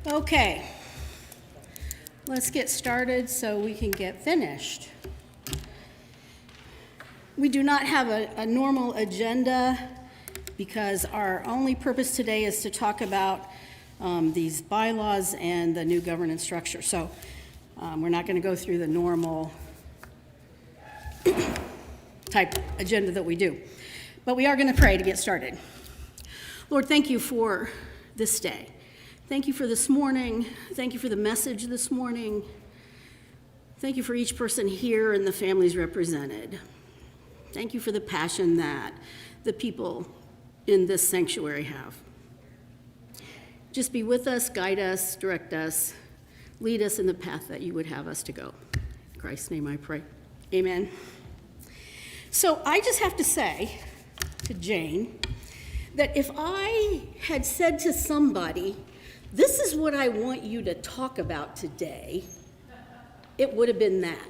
Okay, let's get started so we can get finished. We do not have a normal agenda because our only purpose today is to talk about these bylaws and the new governance structure. So we're not going to go through the normal type agenda that we do. But we are going to pray to get started. Lord, thank you for this day. Thank you for this morning. Thank you for the message this morning. Thank you for each person here and the families represented. Thank you for the passion that the people in this sanctuary have. Just be with us, guide us, direct us, lead us in the path that you would have us to go. In Christ's name I pray. Amen. So I just have to say to Jane that if I had said to somebody, this is what I want you to talk about today, it would have been that.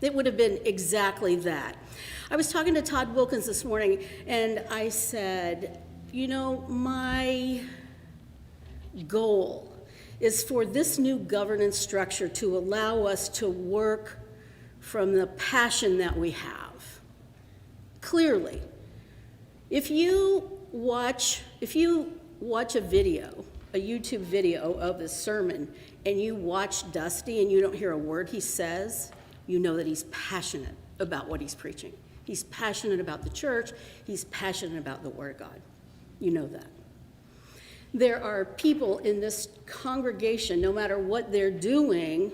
It would have been exactly that. I was talking to Todd Wilkins this morning, and I said, you know, my goal is for this new governance structure to allow us to work from the passion that we have. Clearly, if you watch a video, a YouTube video of a sermon, and you watch Dusty and you don't hear a word he says, you know that he's passionate about what he's preaching. He's passionate about the church. He's passionate about the Word of God. You know that. There are people in this congregation, no matter what they're doing,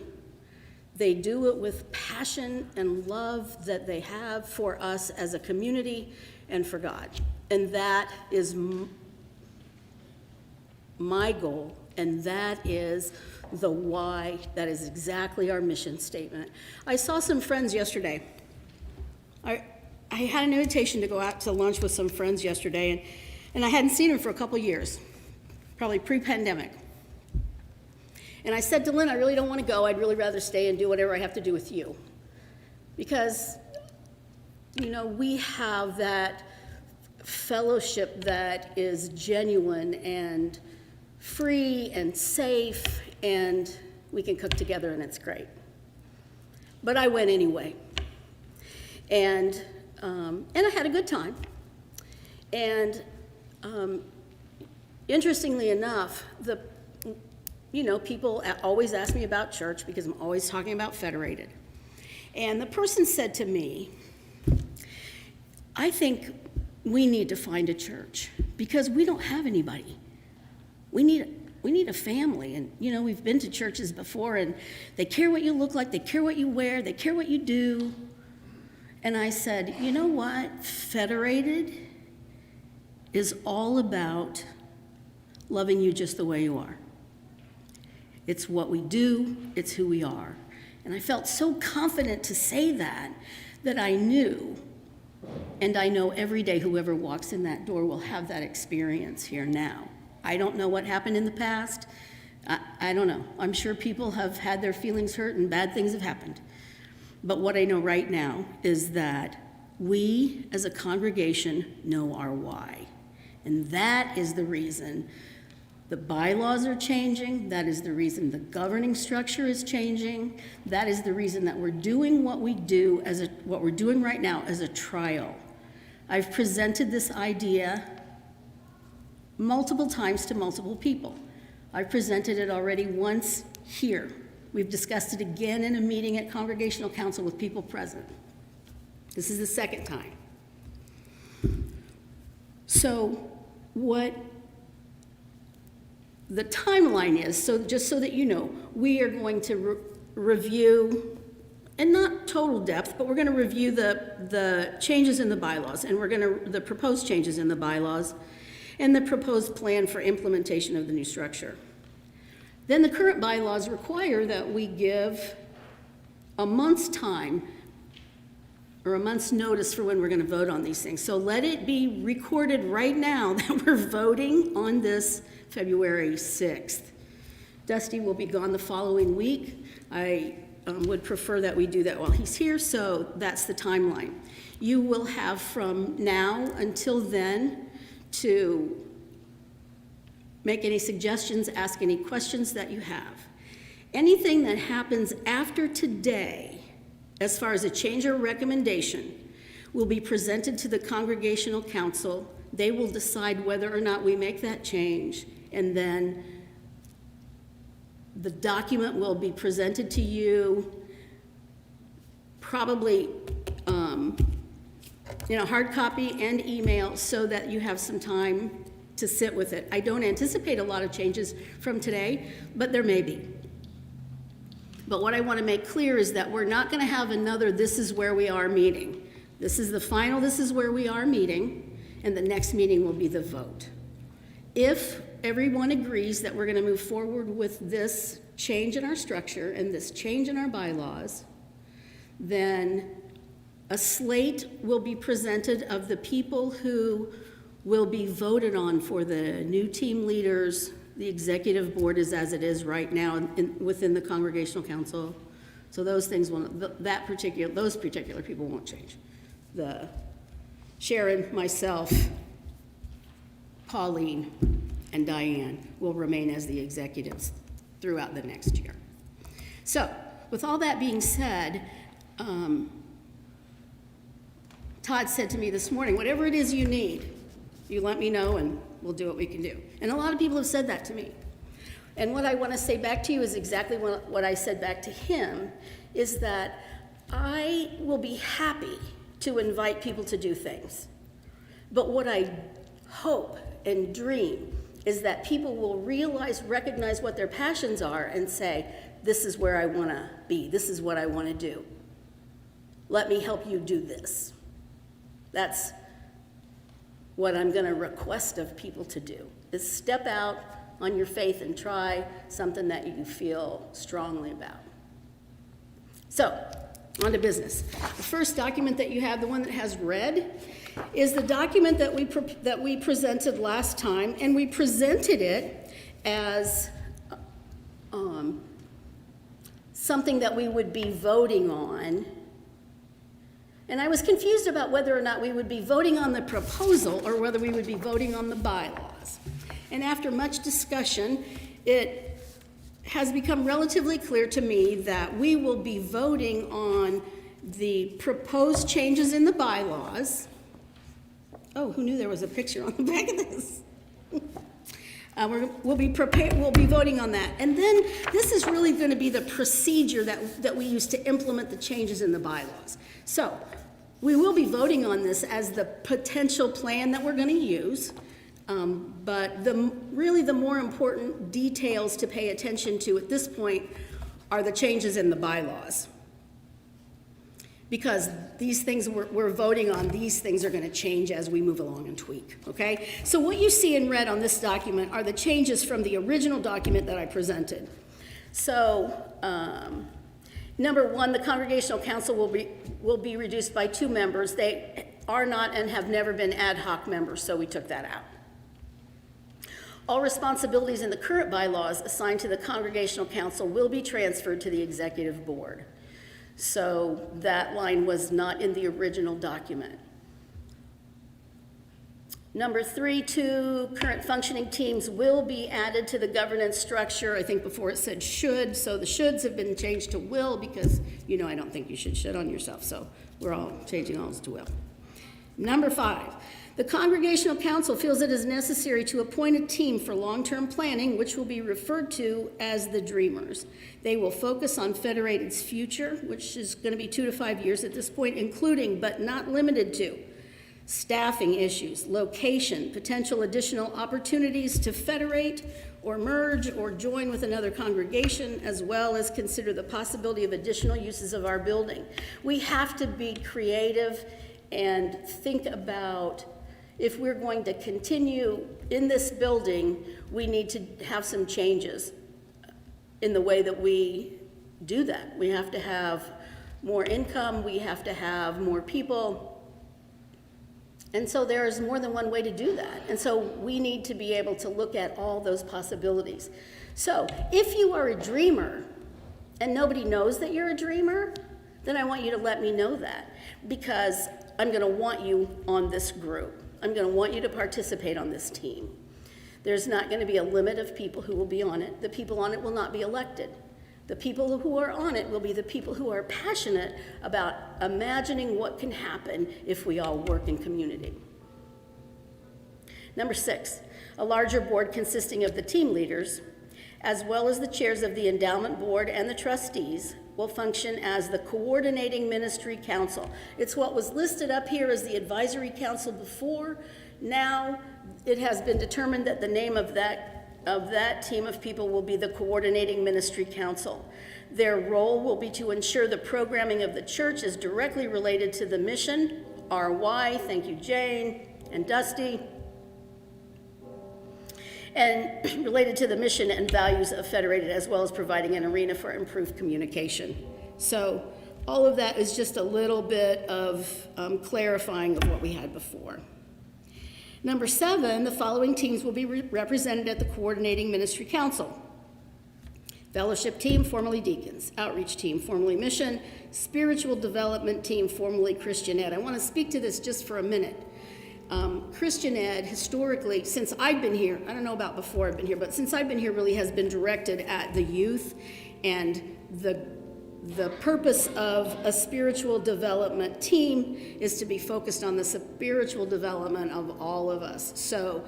they do it with passion and love that they have for us as a community and for God. And that is my goal, and that is the why. That is exactly our mission statement. I saw some friends yesterday. I had an invitation to go out to lunch with some friends yesterday, and I hadn't seen them for a couple years, probably pre-pandemic. And I said to Lynn, I really don't want to go. I'd really rather stay and do whatever I have to do with you. Because, you know, we have that fellowship that is genuine and free and safe, and we can cook together, and it's great. But I went anyway. And I had a good time. And interestingly enough, people always ask me about church because I'm always talking about Federated. And the person said to me, I think we need to find a church because we don't have anybody. We need a family. And, you know, we've been to churches before, and they care what you look like, they care what you wear, they care what you do. And I said, you know what? Federated is all about loving you just the way you are. It's what we do, it's who we are. And I felt so confident to say that I knew, and I know every day whoever walks in that door will have that experience here now. I don't know what happened in the past. I don't know. I'm sure people have had their feelings hurt and bad things have happened. But what I know right now is that we as a congregation know our why. And that is the reason the bylaws are changing. That is the reason the governing structure is changing. That is the reason that we're doing what we do what we're doing right now as a trial. I've presented this idea multiple times to multiple people. I've presented it already once here. We've discussed it again in a meeting at Congregational Council with people present. This is the second time. So what the timeline is, so just so that you know, we are going to review, and not total depth, but we're going to review the changes in the bylaws, and the proposed changes in the bylaws, and the proposed plan for implementation of the new structure. Then the current bylaws require that we give a month's time or a month's notice for when we're going to vote on these things. So let it be recorded right now that we're voting on this February 6th. Dusty will be gone the following week. I would prefer that we do that while he's here, so that's the timeline. You will have from now until then to make any suggestions, ask any questions that you have. Anything that happens after today, as far as a change or recommendation, will be presented to the Congregational Council. They will decide whether or not we make that change, and then the document will be presented to you, probably hard copy and email, so that you have some time to sit with it. I don't anticipate a lot of changes from today, but there may be. But what I want to make clear is that we're not going to have another "this is where we are" meeting. This is the final "this is where we are" meeting, and the next meeting will be the vote. If everyone agrees that we're going to move forward with this change in our structure and this change in our bylaws, then a slate will be presented of the people who will be voted on for the new team leaders. The executive board is as it is right now within the Congregational Council. So those things those particular people won't change. The Sharon, myself, Pauline, and Diane will remain as the executives throughout the next year. So with all that being said, Todd said to me this morning, whatever it is you need, you let me know and we'll do what we can do. And a lot of people have said that to me. And what I want to say back to you is exactly what I said back to him, is that I will be happy to invite people to do things. But what I hope and dream is that people will recognize what their passions are and say, this is where I want to be, this is what I want to do. Let me help you do this. That's what I'm going to request of people to do, is step out on your faith and try something that you feel strongly about. So, on to business. The first document that you have, the one that has red, is the document that we presented last time, and we presented it as something that we would be voting on. And I was confused about whether or not we would be voting on the proposal or whether we would be voting on the bylaws. And after much discussion, it has become relatively clear to me that we will be voting on the proposed changes in the bylaws. Oh, who knew there was a picture on the back of this? We'll be voting on that. And then this is really going to be the procedure that we use to implement the changes in the bylaws. So we will be voting on this as the potential plan that we're going to use. But really the more important details to pay attention to at this point are the changes in the bylaws. Because these things we're voting on, these things are going to change as we move along and tweak, okay? So what you see in red on this document are the changes from the original document that I presented. So, number one, the Congregational Council will be reduced by 2 members. They are not and have never been ad hoc members, so we took that out. All responsibilities in the current bylaws assigned to the Congregational Council will be transferred to the Executive Board. So that line was not in the original document. Number 3, 2 current functioning teams will be added to the governance structure. I think before it said should, so the shoulds have been changed to will because, I don't think you should on yourself, so we're all changing alls to will. Number 5, the Congregational Council feels it is necessary to appoint a team for long-term planning, which will be referred to as the Dreamers. They will focus on Federated's future, which is going to be 2 to 5 years at this point, including, but not limited to, staffing issues, location, potential additional opportunities to federate or merge or join with another congregation, as well as consider the possibility of additional uses of our building. We have to be creative and think about, if we're going to continue in this building, we need to have some changes in the way that we do that. We have to have more income, we have to have more people. And so there's more than one way to do that. And so we need to be able to look at all those possibilities. So if you are a dreamer and nobody knows that you're a dreamer, then I want you to let me know that, because I'm going to want you on this group. I'm going to want you to participate on this team. There's not going to be a limit of people who will be on it. The people on it will not be elected. The people who are on it will be the people who are passionate about imagining what can happen if we all work in community. Number 6, a larger board consisting of the team leaders, as well as the chairs of the endowment board and the trustees, will function as the coordinating ministry council. It's what was listed up here as the advisory council before. Now it has been determined that the name of that team of people will be the coordinating ministry council. Their role will be to ensure the programming of the church is directly related to the mission, RY, thank you Jane and Dusty, and related to the mission and values of Federated, as well as providing an arena for improved communication. So all of that is just a little bit of clarifying of what we had before. Number 7, the following teams will be represented at the Coordinating Ministry Council. Fellowship team, formerly deacons. Outreach team, formerly mission. Spiritual development team, formerly Christian Ed. I want to speak to this just for a minute. Christian Ed, historically, since I've been here, I don't know about before I've been here, but since I've been here really has been directed at the youth, and the purpose of a spiritual development team is to be focused on the spiritual development of all of us. So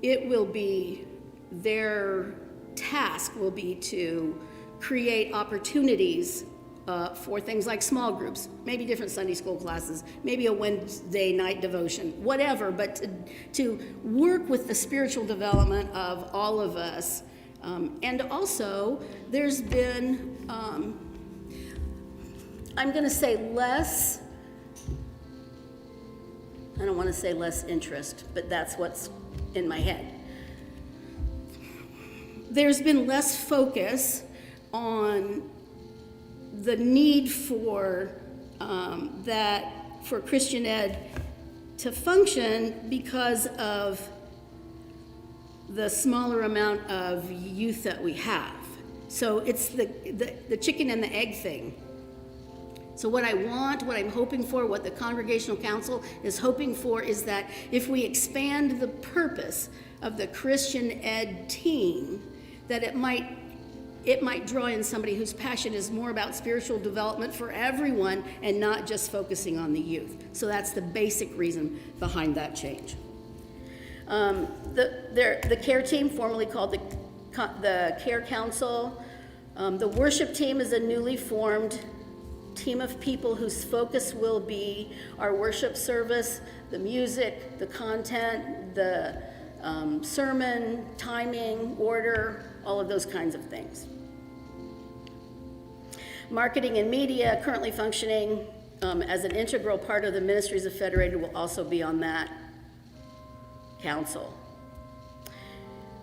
it will be, their task will be to create opportunities for things like small groups, maybe different Sunday school classes, maybe a Wednesday night devotion, whatever, but to work with the spiritual development of all of us. And also, there's been, I'm going to say less, I don't want to say less interest, but that's what's in my head. There's been less focus on the need for for Christian Ed to function because of the smaller amount of youth that we have. So it's the chicken and the egg thing. So what I want, what I'm hoping for, what the Congregational Council is hoping for is that if we expand the purpose of the Christian Ed team, that it might draw in somebody whose passion is more about spiritual development for everyone and not just focusing on the youth. So that's the basic reason behind that change. The care team, formerly called the Care Council. The worship team is a newly formed team of people whose focus will be our worship service, the music, the content, the sermon, timing, order, all of those kinds of things. Marketing and media, currently functioning as an integral part of the ministries of Federated, will also be on that council.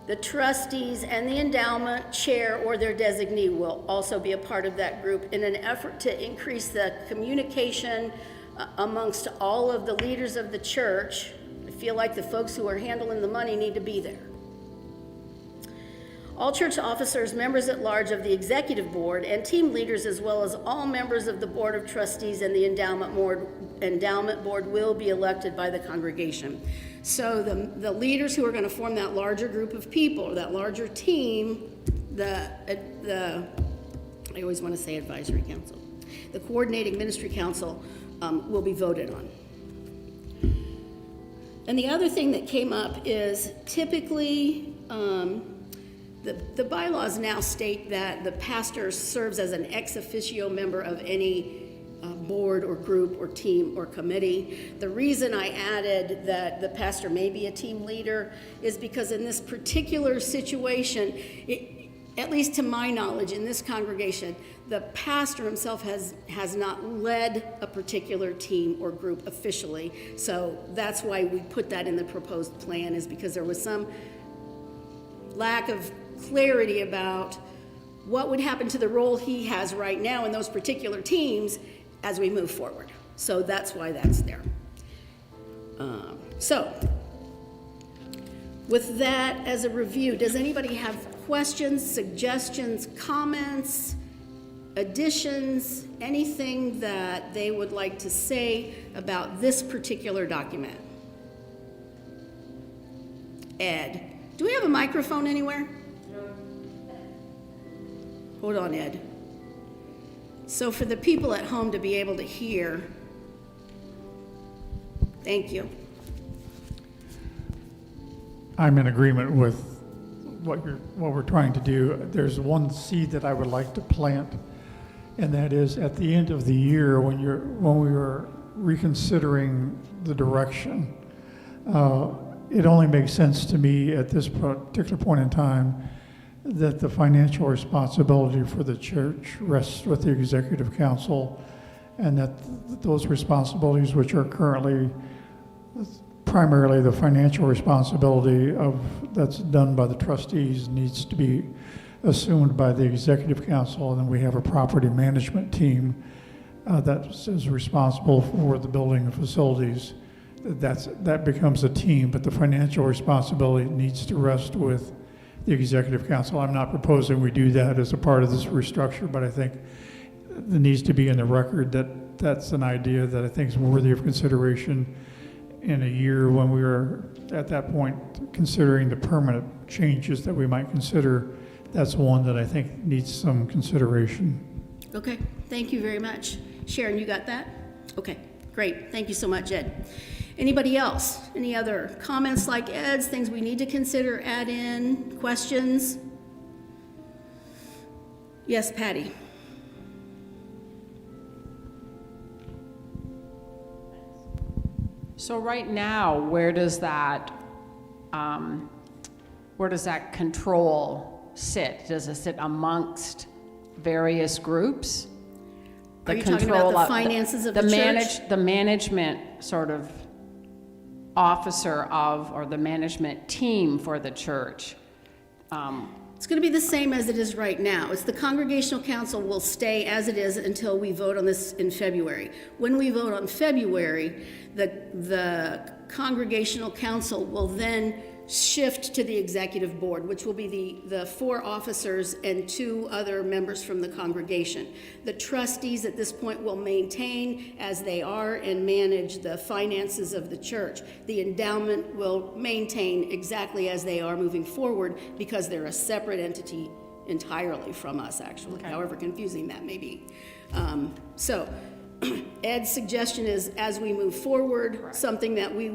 The trustees and the endowment chair or their designee will also be a part of that group in an effort to increase the communication amongst all of the leaders of the church. I feel like the folks who are handling the money need to be there. All church officers, members at large of the executive board, and team leaders, as well as all members of the board of trustees and the endowment board will be elected by the congregation. So the leaders who are going to form that larger group of people, that larger team, I always want to say advisory council, the coordinating ministry council will be voted on. And the other thing that came up is typically, the bylaws now state that the pastor serves as an ex officio member of any board or group or team or committee. The reason I added that the pastor may be a team leader is because in this particular situation, at least to my knowledge in this congregation, the pastor himself has not led a particular team or group officially. So that's why we put that in the proposed plan, is because there was some lack of clarity about what would happen to the role he has right now in those particular teams as we move forward. So that's why that's there. So with that as a review, does anybody have questions, suggestions, comments, additions, anything that they would like to say about this particular document? Ed. Do we have a microphone anywhere? Hold on, Ed. So for the people at home to be able to hear, thank you. I'm in agreement with what we're trying to do. There's one seed that I would like to plant, and that is at the end of the year when we are reconsidering the direction. It only makes sense to me at this particular point in time that the financial responsibility for the church rests with the executive council, and that those responsibilities, which are currently primarily the financial responsibility that's done by the trustees, needs to be assumed by the executive council. And then we have a property management team that is responsible for the building and facilities. That becomes a team, but the financial responsibility needs to rest with the executive council. I'm not proposing we do that as a part of this restructure, but I think it needs to be in the record that that's an idea that I think is worthy of consideration in a year when we are at that point considering the permanent changes that we might consider. That's one that I think needs some consideration. Okay, thank you very much. Sharon, you got that? Okay, great. Thank you so much, Ed. Anybody else? Any other comments like Ed's, things we need to consider, add in, questions? Yes, Patty. So right now, where does that control sit? Does it sit amongst various groups? Are you talking about the finances of the church? The management sort of officer of, or the management team for the church. It's going to be the same as it is right now. It's the Congregational Council will stay as it is until we vote on this in February. When we vote on February, the Congregational Council will then shift to the executive board, which will be the 4 officers and 2 other members from the congregation. The trustees at this point will maintain as they are and manage the finances of the church. The endowment will maintain exactly as they are moving forward because they're a separate entity entirely from us, actually, okay. However confusing that may be. Ed's suggestion is, as we move forward, right, something that we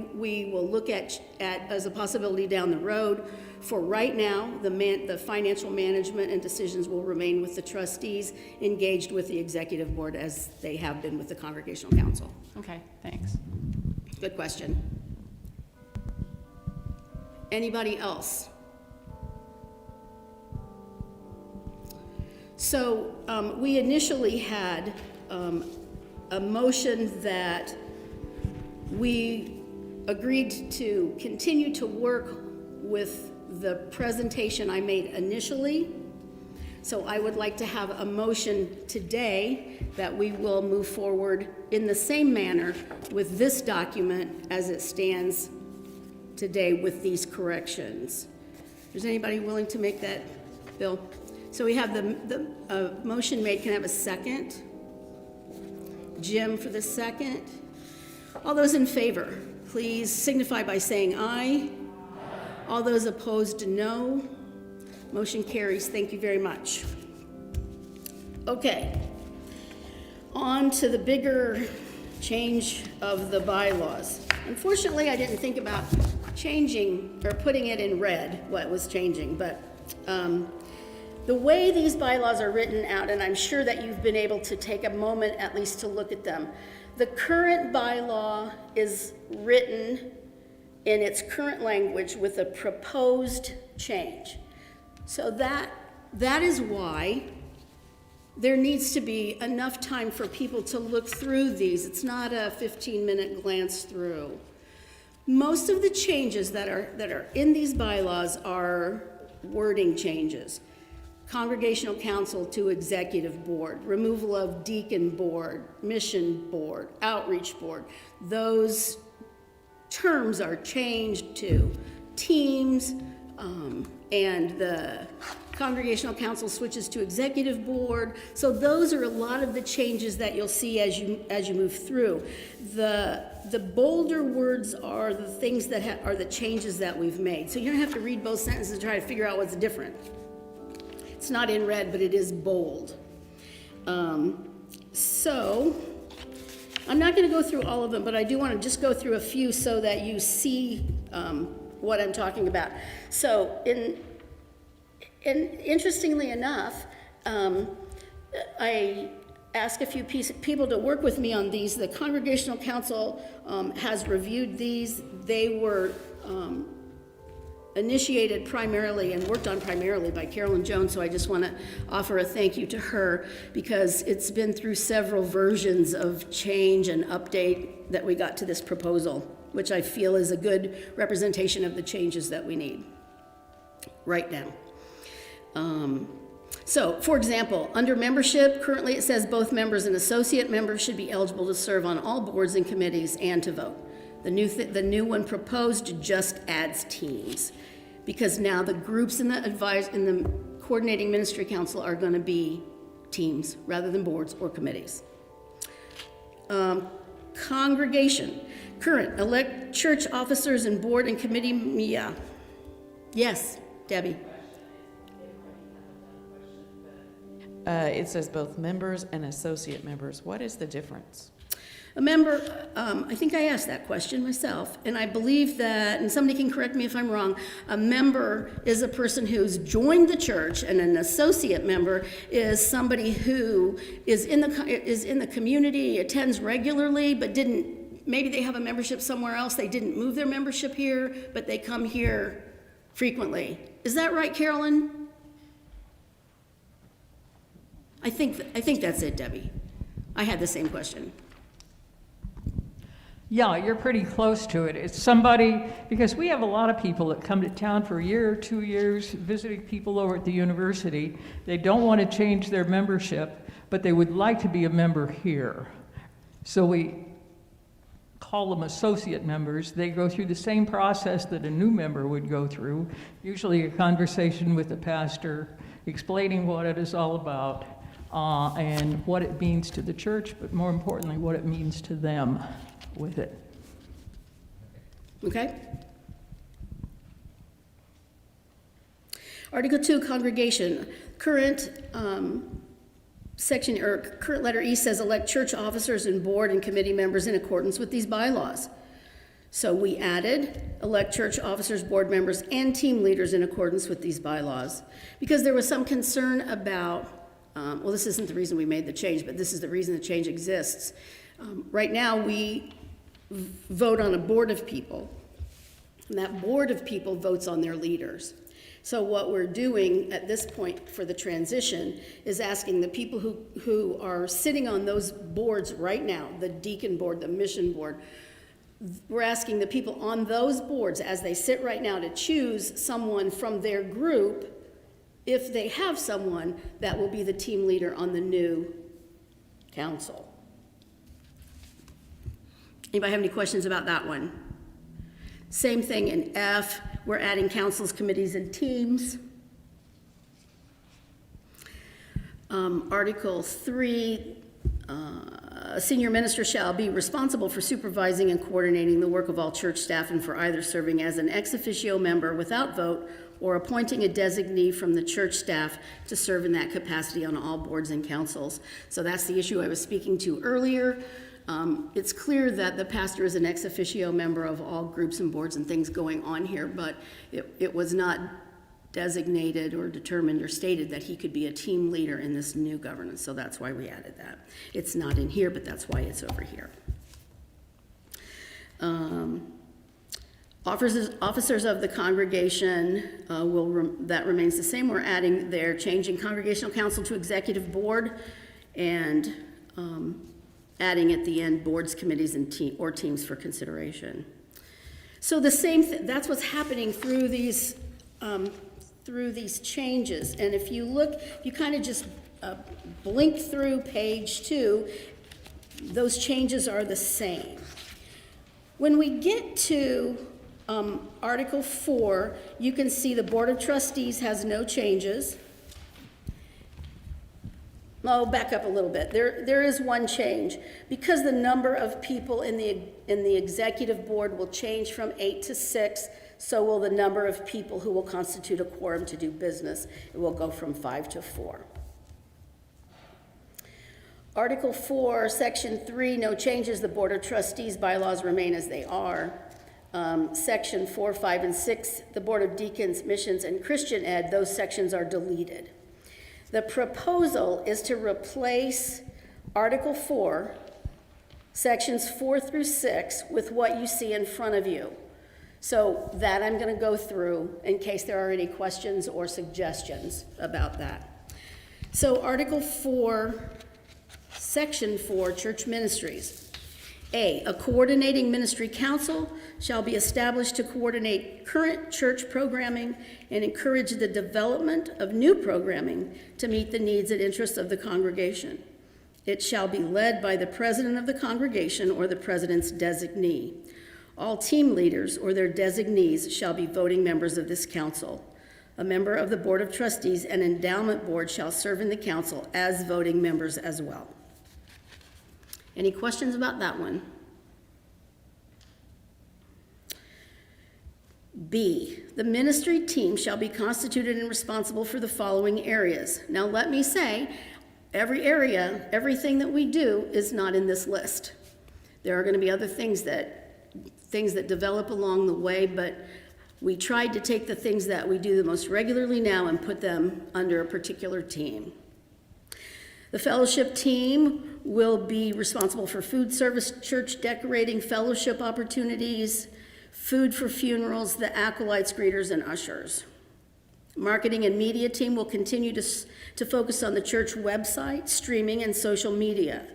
will look at as a possibility down the road. For right now, the financial management and decisions will remain with the trustees, engaged with the executive board as they have been with the Congregational Council. Okay, thanks. Good question. Anybody else? So we initially had a motion that we agreed to continue to work with the presentation I made initially. So I would like to have a motion today that we will move forward in the same manner with this document as it stands today with these corrections. Is anybody willing to make that, Bill? So we have the motion made. Can I have a second? Jim for the second. All those in favor, please signify by saying aye. All those opposed, no. Motion carries. Thank you very much. Okay, on to the bigger change of the bylaws. Unfortunately, I didn't think about changing or putting it in red what was changing, but the way these bylaws are written out, and I'm sure that you've been able to take a moment at least to look at them. The current bylaw is written in its current language with a proposed change. So that is why there needs to be enough time for people to look through these. It's not a 15-minute glance through. Most of the changes that are in these bylaws are wording changes. Congregational Council to Executive Board, removal of Deacon Board, Mission Board, Outreach Board. Those terms are changed to teams, and the Congregational Council switches to Executive Board. So those are a lot of the changes that you'll see as you move through. The the bolder words are the things that are the changes that we've made. So you don't have to read both sentences and try to figure out what's different. It's not in red, but it is bold. So I'm not going to go through all of them, but I do want to just go through a few so that you see what I'm talking about. So interestingly enough, I asked a few people to work with me on these. The Congregational Council has reviewed these. They were initiated primarily and worked on primarily by Carolyn Jones, so I just want to offer a thank you to her because it's been through several versions of change and update that we got to this proposal, which I feel is a good representation of the changes that we need right now. So, for example, under membership, currently it says both members and associate members should be eligible to serve on all boards and committees and to vote. The new one proposed just adds teams, because now the groups in the coordinating ministry council are going to be teams rather than boards or committees. Congregation, current elect church officers and board and committee. Yeah, yes, Debbie. It says both members and associate members. What is the difference? A member, I think I asked that question myself, and I believe that, and somebody can correct me if I'm wrong, a member is a person who's joined the church, and an associate member is somebody who is in the community, attends regularly, but maybe they have a membership somewhere else, they didn't move their membership here, but they come here frequently. Is that right, Carolyn? I think that's it, Debbie. I had the same question. Yeah, you're pretty close to it. It's somebody, because we have a lot of people that come to town for a year or 2 years, visiting people over at the university. They don't want to change their membership, but they would like to be a member here. So we call them associate members. They go through the same process that a new member would go through, usually a conversation with the pastor, explaining what it is all about, and what it means to the church, but more importantly, what it means to them with it. Okay. Article 2, congregation. Current section, or current letter E says elect church officers and board and committee members in accordance with these bylaws. So we added elect church officers, board members, and team leaders in accordance with these bylaws. Because there was some concern about, well, this isn't the reason we made the change, but this is the reason the change exists. Right now, we vote on a board of people, and that board of people votes on their leaders. So what we're doing at this point for the transition is asking the people who are sitting on those boards right now, the deacon board, the mission board, we're asking the people on those boards as they sit right now to choose someone from their group, if they have someone, that will be the team leader on the new council. Anybody have any questions about that one? Same thing in F, we're adding councils, committees, and teams. Article 3, a senior minister shall be responsible for supervising and coordinating the work of all church staff and for either serving as an ex officio member without vote or appointing a designee from the church staff to serve in that capacity on all boards and councils. So that's the issue I was speaking to earlier. It's clear that the pastor is an ex officio member of all groups and boards and things going on here, but it was not designated or determined or stated that he could be a team leader in this new governance, so that's why we added that. It's not in here, but that's why it's over here. Officers of the congregation, that remains the same. We're adding there, changing congregational council to executive board, and adding at the end boards, committees, and teams for consideration. So the same that's what's happening through these changes. And if you look, you kind of just blink through page 2, those changes are the same. When we get to Article 4, you can see the Board of Trustees has no changes. I'll back up a little bit. There is one change. Because the number of people in the executive board will change from 8 to 6, so will the number of people who will constitute a quorum to do business. It will go from 5 to 4. Article 4, Section 3, no changes. The Board of Trustees bylaws remain as they are. Section 4, 5, and 6, the Board of Deacons, Missions, and Christian Ed, those sections are deleted. The proposal is to replace Article 4, Sections 4 through 6, with what you see in front of you. So that I'm going to go through in case there are any questions or suggestions about that. So Article 4, Section 4, Church Ministries. A coordinating ministry council shall be established to coordinate current church programming and encourage the development of new programming to meet the needs and interests of the congregation. It shall be led by the president of the congregation or the president's designee. All team leaders or their designees shall be voting members of this council. A member of the Board of Trustees and Endowment Board shall serve in the council as voting members as well. Any questions about that one? B, the ministry team shall be constituted and responsible for the following areas. Now let me say, every area, everything that we do is not in this list. There are going to be other things that develop along the way, but we tried to take the things that we do the most regularly now and put them under a particular team. The fellowship team will be responsible for food service, church decorating, fellowship opportunities, food for funerals, the acolytes, greeters, and ushers. Marketing and media team will continue to focus on the church website, streaming, and social media.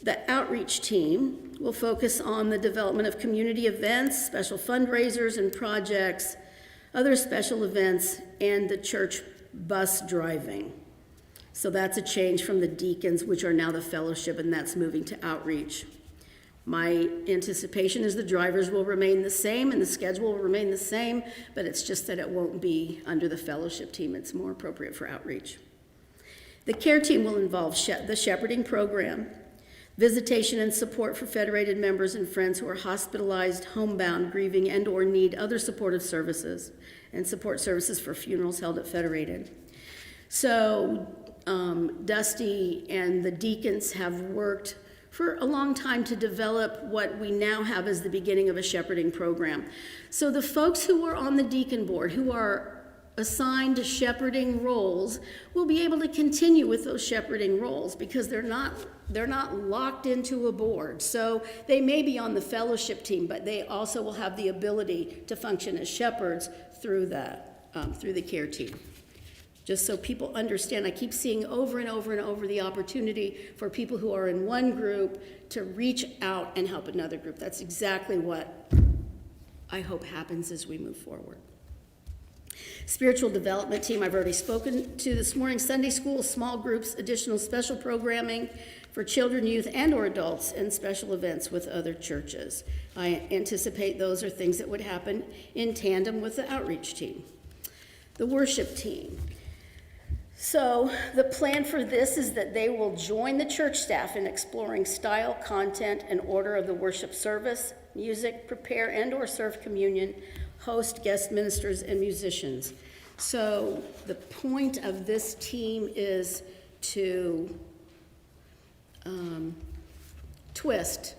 The outreach team will focus on the development of community events, special fundraisers and projects, other special events, and the church bus driving. So that's a change from the deacons, which are now the fellowship, and that's moving to outreach. My anticipation is the drivers will remain the same and the schedule will remain the same, but it's just that it won't be under the fellowship team. It's more appropriate for outreach. The care team will involve the shepherding program, visitation and support for federated members and friends who are hospitalized, homebound, grieving, and or need other supportive services, and support services for funerals held at federated. So Dusty and the deacons have worked for a long time to develop what we now have as the beginning of a shepherding program. So the folks who are on the deacon board, who are assigned to shepherding roles, will be able to continue with those shepherding roles because they're not locked into a board. So they may be on the fellowship team, but they also will have the ability to function as shepherds through the care team. Just so people understand, I keep seeing over and over and over the opportunity for people who are in one group to reach out and help another group. That's exactly what I hope happens as we move forward. Spiritual development team, I've already spoken to this morning. Sunday school, small groups, additional special programming for children, youth, and or adults, and special events with other churches. I anticipate those are things that would happen in tandem with the outreach team. The worship team. So the plan for this is that they will join the church staff in exploring style, content, and order of the worship service, music, prepare and or serve communion, host guest ministers and musicians. So the point of this team is to twist.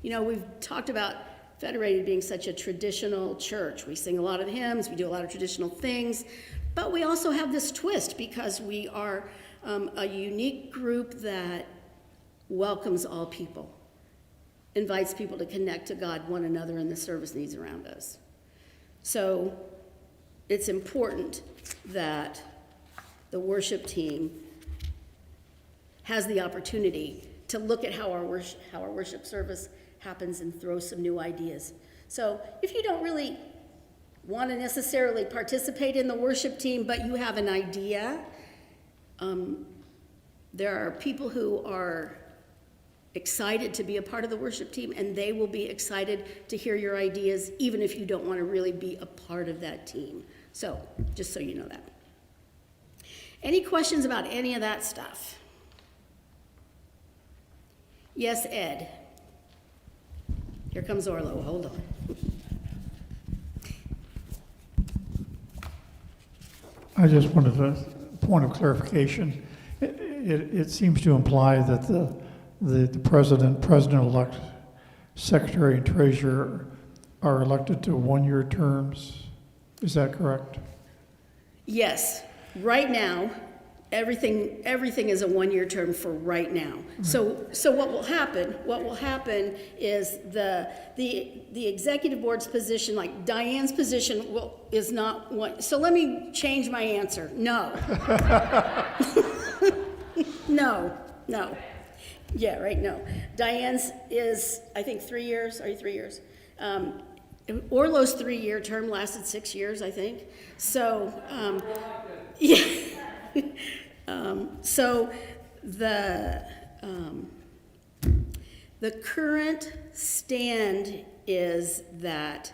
You know, we've talked about Federated being such a traditional church. We sing a lot of hymns, we do a lot of traditional things, but we also have this twist because we are a unique group that welcomes all people, invites people to connect to God, one another, and the service needs around us. So it's important that the worship team has the opportunity to look at how our worship service happens and throw some new ideas. So if you don't really want to necessarily participate in the worship team, but you have an idea, there are people who are excited to be a part of the worship team, and they will be excited to hear your ideas, even if you don't want to really be a part of that team. So, just so you know that. Any questions about any of that stuff? Yes, Ed. Here comes Orlo, hold on. I just wanted a point of clarification. It seems to imply that the president-elect, secretary, and treasurer are elected to one-year terms. Is that correct? Yes, right now, everything is a one-year term for right now. So what will happen is the executive board's position, like Diane's position, is not one. So let me change my answer. No. No. Yeah, right, no. Diane's is, I think, 3 years. Are you 3 years? Orlo's 3-year term lasted 6 years, I think. So, yeah. So the current stand is that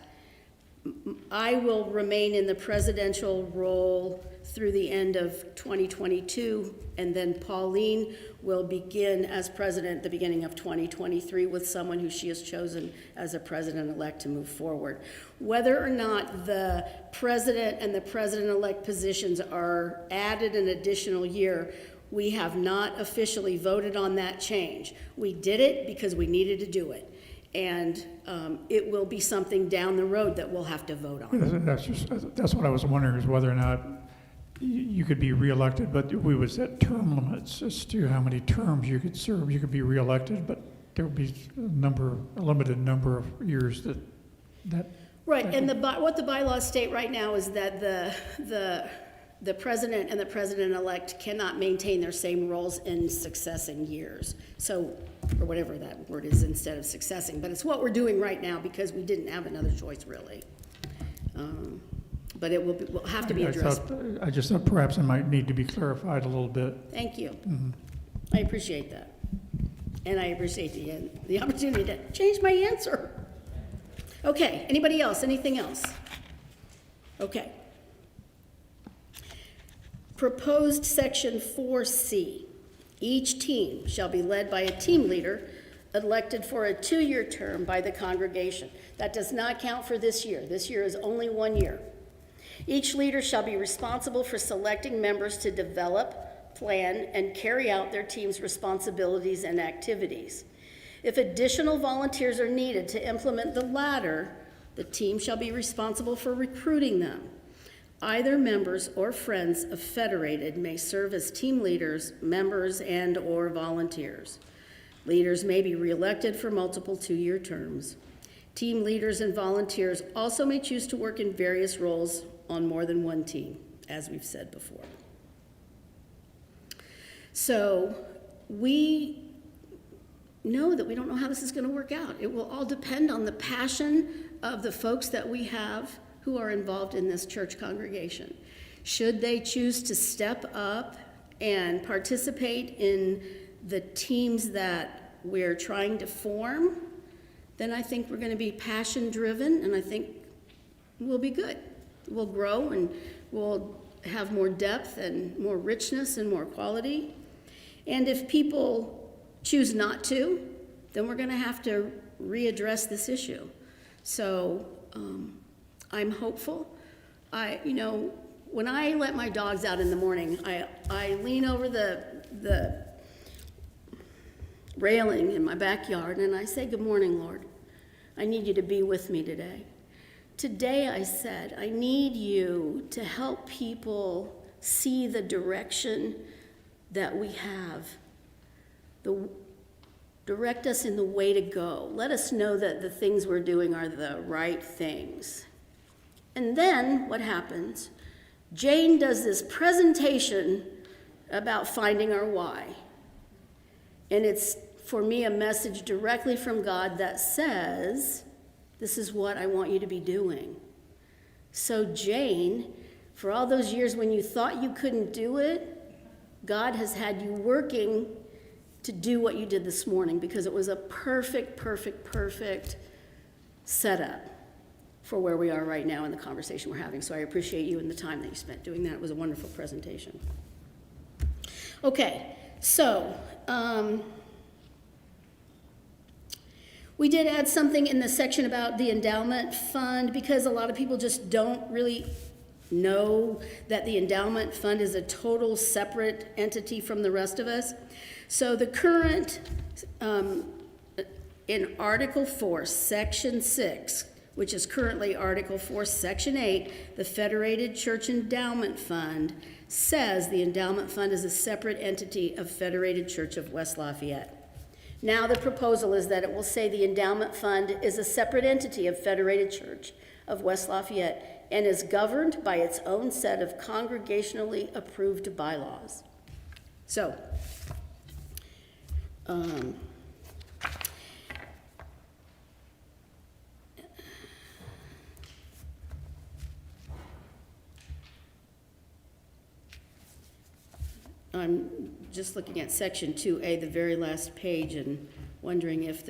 I will remain in the presidential role through the end of 2022, and then Pauline will begin as president at the beginning of 2023 with someone who she has chosen as a president-elect to move forward. Whether or not the president and the president-elect positions are added an additional year, we have not officially voted on that change. We did it because we needed to do it. And it will be something down the road that we'll have to vote on. That's what I was wondering, is whether or not you could be reelected, but we would set term limits as to how many terms you could serve. You could be reelected, but there would be a limited number of years that. Right, and what the bylaws state right now is that the president and the president-elect cannot maintain their same roles in successing years. So, or whatever that word is instead of successing, but it's what we're doing right now because we didn't have another choice really. But it will have to be addressed. I just thought perhaps it might need to be clarified a little bit. Thank you. I appreciate that. And I appreciate the opportunity to change my answer. Okay, anybody else? Anything else? Okay. Proposed section 4C. Each team shall be led by a team leader elected for a 2-year term by the congregation. That does not count for this year. This year is only 1 year. Each leader shall be responsible for selecting members to develop, plan, and carry out their team's responsibilities and activities. If additional volunteers are needed to implement the latter, the team shall be responsible for recruiting them. Either members or friends of Federated may serve as team leaders, members, and/or volunteers. Leaders may be reelected for multiple 2-year terms. Team leaders and volunteers also may choose to work in various roles on more than one team, as we've said before. So we know that we don't know how this is going to work out. It will all depend on the passion of the folks that we have who are involved in this church congregation. Should they choose to step up and participate in the teams that we're trying to form, then I think we're going to be passion-driven, and I think we'll be good. We'll grow, and we'll have more depth and more richness and more quality. And if people choose not to, then we're going to have to readdress this issue. So I'm hopeful. When I let my dogs out in the morning, I lean over the railing in my backyard and I say, "Good morning, Lord. I need you to be with me today." Today I said, I need you to help people see the direction that we have. Direct us in the way to go. Let us know that the things we're doing are the right things. And then what happens? Jane does this presentation about finding our why. And it's, for me, a message directly from God that says, this is what I want you to be doing. So Jane, for all those years when you thought you couldn't do it, God has had you working to do what you did this morning, because it was a perfect setup for where we are right now in the conversation we're having. So I appreciate you and the time that you spent doing that. It was a wonderful presentation. Okay, so We did add something in the section about the endowment fund because a lot of people just don't really know that the endowment fund is a total separate entity from the rest of us. So the current, in Article 4, Section 6, which is currently Article 4, Section 8, the Federated Church Endowment Fund says the endowment fund is a separate entity of Federated Church of West Lafayette. Now the proposal is that it will say the endowment fund is a separate entity of Federated Church of West Lafayette and is governed by its own set of congregationally approved bylaws. So, I'm just looking at section 2A, the very last page, and wondering if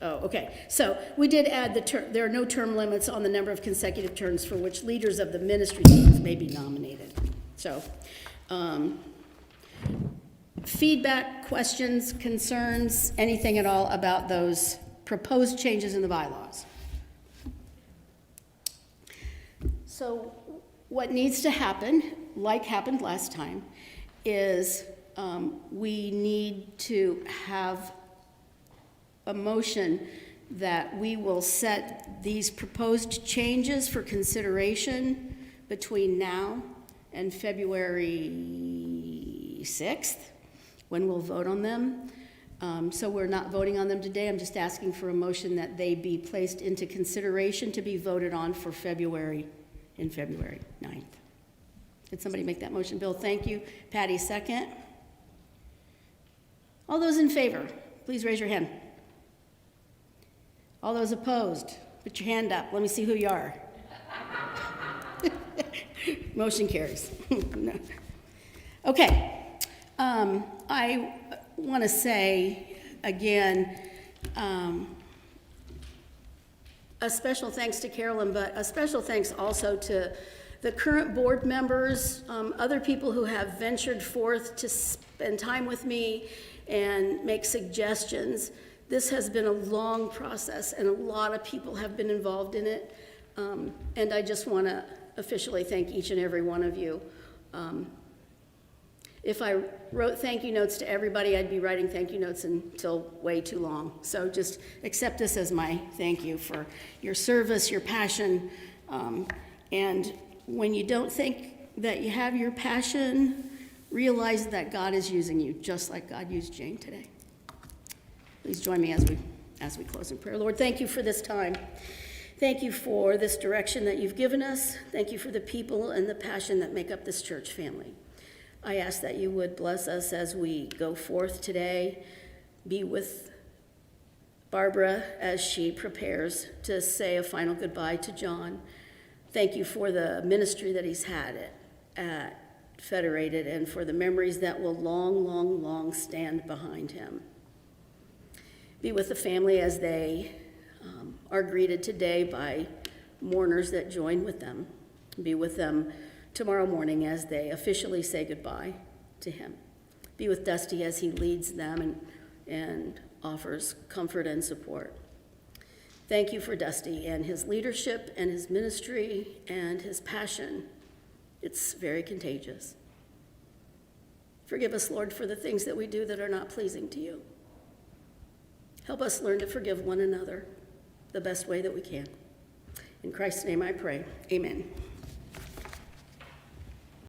okay. So we did add there are no term limits on the number of consecutive terms for which leaders of the ministry teams may be nominated. So, feedback, questions, concerns, anything at all about those proposed changes in the bylaws? So what needs to happen, like happened last time, is we need to have a motion that we will set these proposed changes for consideration between now and February 6th, when we'll vote on them. So we're not voting on them today. I'm just asking for a motion that they be placed into consideration to be voted on for February 9th. Did somebody make that motion? Bill, thank you. Patty, second. All those in favor, please raise your hand. All those opposed, put your hand up. Let me see who you are. Motion carries. No. Okay. I want to say again, a special thanks to Carolyn, but a special thanks also to the current board members, other people who have ventured forth to spend time with me and make suggestions. This has been a long process, and a lot of people have been involved in it. And I just want to officially thank each and every one of you. If I wrote thank you notes to everybody, I'd be writing thank you notes until way too long. So just accept this as my thank you for your service, your passion, and when you don't think that you have your passion, realize that God is using you, just like God used Jane today. Please join me as we close in prayer. Lord, thank you for this time. Thank you for this direction that you've given us. Thank you for the people and the passion that make up this church family. I ask that you would bless us as we go forth today. Be with Barbara as she prepares to say a final goodbye to John. Thank you for the ministry that he's had at Federated and for the memories that will long stand behind him. Be with the family as they are greeted today by mourners that join with them. Be with them tomorrow morning as they officially say goodbye to him. Be with Dusty as he leads them and offers comfort and support. Thank you for Dusty and his leadership and his ministry and his passion. It's very contagious. Forgive us, Lord, for the things that we do that are not pleasing to you. Help us learn to forgive one another the best way that we can. In Christ's name I pray, amen.